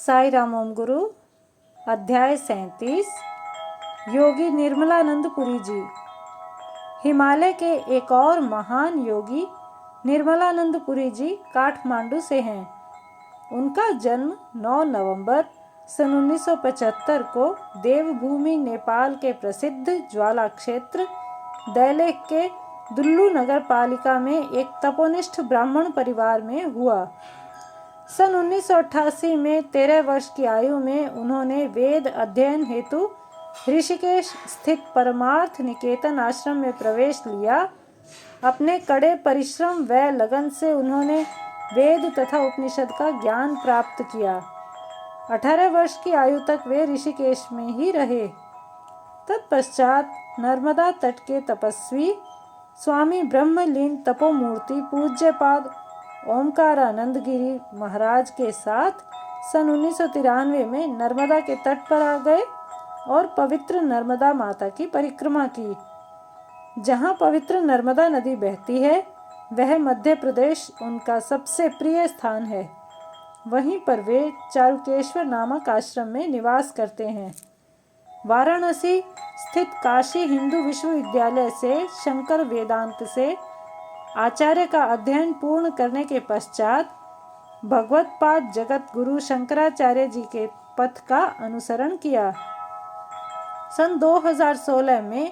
साई राम ओम गुरु। अध्याय 37। योगी निर्मलानंदपुरी जी। हिमालय के एक और महान योगी निर्मलानंदपुरी जी काठमांडू से हैं। उनका जन्म 9 नवंबर सन 1975 को देवभूमि नेपाल के प्रसिद्ध ज्वाला क्षेत्र दैलेख के दुल्लू नगर पालिका में एक तपोनिष्ठ ब्राह्मण परिवार में हुआ। सन 1988 में 13 वर्ष की आयु में उन्होंने वेद अध्ययन हेतु ऋषिकेश स्थित परमार्थ निकेतन आश्रम में प्रवेश लिया। अपने कड़े परिश्रम व लगन से उन्होंने वेद तथा उपनिषद का ज्ञान प्राप्त किया। 18 वर्ष की आयु तक वे ऋषिकेश में ही रहे। तत्पश्चात नर्मदा तट के तपस्वी स्वामी ब्रह्मलीन तपोमूर्ति पूज्यपाद ओमकारानंद गिरी महाराज के साथ सन 1993 में नर्मदा के तट पर आ गए और पवित्र नर्मदा माता की परिक्रमा की। जहाँ पवित्र नर्मदा नदी बहती है वह मध्य प्रदेश उनका सबसे प्रिय स्थान है। वहीं पर वे चारुकेश्वर नामक आश्रम में निवास करते हैं। वाराणसी स्थित काशी हिंदू विश्वविद्यालय से शंकर वेदांत से आचार्य का अध्ययन पूर्ण करने के पश्चात भगवत्पाद जगत गुरु शंकराचार्य जी के पथ का अनुसरण किया। सन 2016 में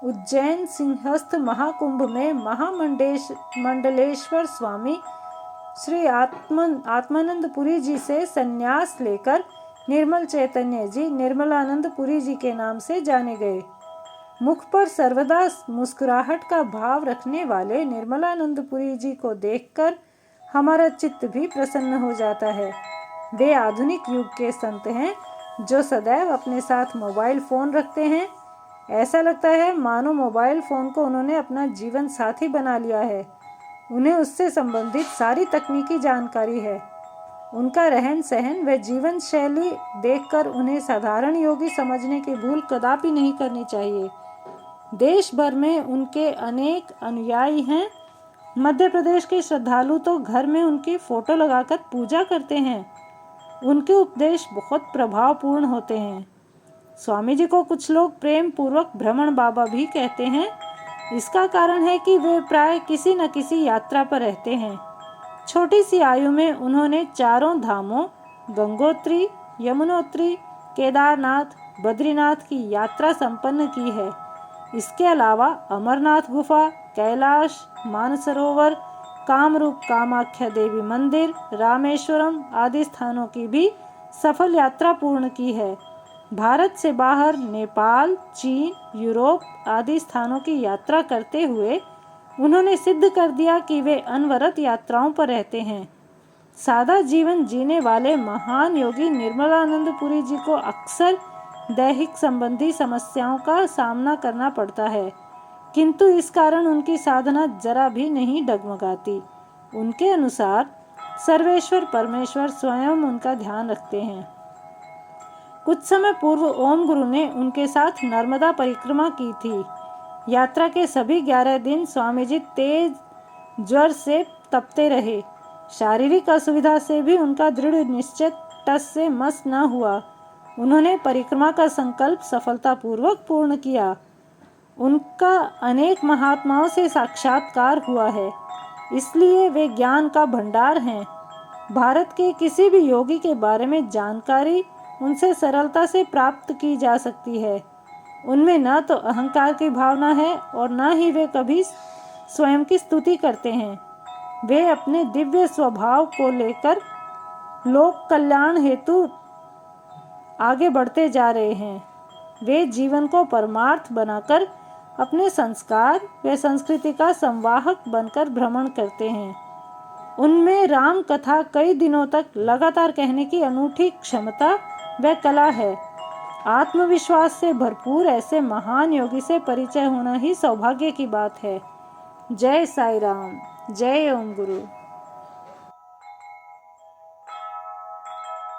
उज्जैन सिंहस्थ महाकुंभ में मंडलेश्वर स्वामी श्री आत्मानंदपुरी जी से संन्यास लेकर निर्मल चैतन्य जी निर्मलानंदपुरी जी के नाम से जाने गए। मुख पर सर्वदा मुस्कुराहट का भाव रखने वाले निर्मलानंदपुरी जी को देखकर हमारा चित्त भी प्रसन्न हो जाता है। वे आधुनिक युग के संत हैं जो सदैव अपने साथ मोबाइल फ़ोन रखते हैं। ऐसा लगता है मानो मोबाइल फ़ोन को उन्होंने अपना जीवन साथी बना लिया है। उन्हें उससे संबंधित सारी तकनीकी जानकारी है। उनका रहन सहन व जीवन शैली देखकर उन्हें साधारण योगी समझने की भूल कदापि नहीं करनी चाहिए। देश भर में उनके अनेक अनुयायी हैं। मध्य प्रदेश के श्रद्धालु तो घर में उनकी फोटो लगाकर पूजा करते हैं। उनके उपदेश बहुत प्रभावपूर्ण होते हैं। स्वामी जी को कुछ लोग प्रेम पूर्वक भ्रमण बाबा भी कहते हैं। इसका कारण है कि वे प्राय किसी न किसी यात्रा पर रहते हैं। छोटी सी आयु में उन्होंने चारों धामों गंगोत्री, यमुनोत्री, केदारनाथ, बद्रीनाथ की यात्रा संपन्न की है। इसके अलावा अमरनाथ गुफा, कैलाश, मानसरोवर, कामरूप कामाख्या देवी मंदिर, रामेश्वरम आदि स्थानों की भी सफल यात्रा पूर्ण की है। भारत से बाहर नेपाल, चीन, यूरोप आदि स्थानों की यात्रा करते हुए उन्होंने सिद्ध कर दिया कि वे अनवरत यात्राओं पर रहते हैं। सादा जीवन जीने वाले महान योगी निर्मलानंदपुरी जी को अक्सर दैहिक संबंधी समस्याओं का सामना करना पड़ता है, किंतु इस कारण उनकी साधना जरा भी नहीं डगमगाती। उनके अनुसार सर्वेश्वर परमेश्वर स्वयं उनका ध्यान रखते हैं। कुछ समय पूर्व ओम गुरु ने उनके साथ नर्मदा परिक्रमा की थी। यात्रा के सभी 11 दिन स्वामी जी तेज ज्वर से तपते रहे। शारीरिक असुविधा से भी उनका दृढ़ निश्चय टस से मस न हुआ। उन्होंने परिक्रमा का संकल्प सफलतापूर्वक पूर्ण किया। उनका अनेक महात्माओं से साक्षात्कार हुआ है, इसलिए वे ज्ञान का भंडार हैं। भारत के किसी भी योगी के बारे में जानकारी उनसे सरलता से प्राप्त की जा सकती है। उनमें न तो अहंकार की भावना है और न ही वे कभी स्वयं की स्तुति करते हैं। वे अपने दिव्य स्वभाव को लेकर लोक कल्याण हेतु आगे बढ़ते जा रहे हैं। वे जीवन को परमार्थ बनाकर अपने संस्कार व संस्कृति का संवाहक बनकर भ्रमण करते हैं। उनमें राम कथा कई दिनों तक लगातार कहने की अनूठी क्षमता व कला है। आत्मविश्वास से भरपूर ऐसे महान योगी से परिचय होना ही सौभाग्य की बात है। जय साई राम, जय ओम गुरु।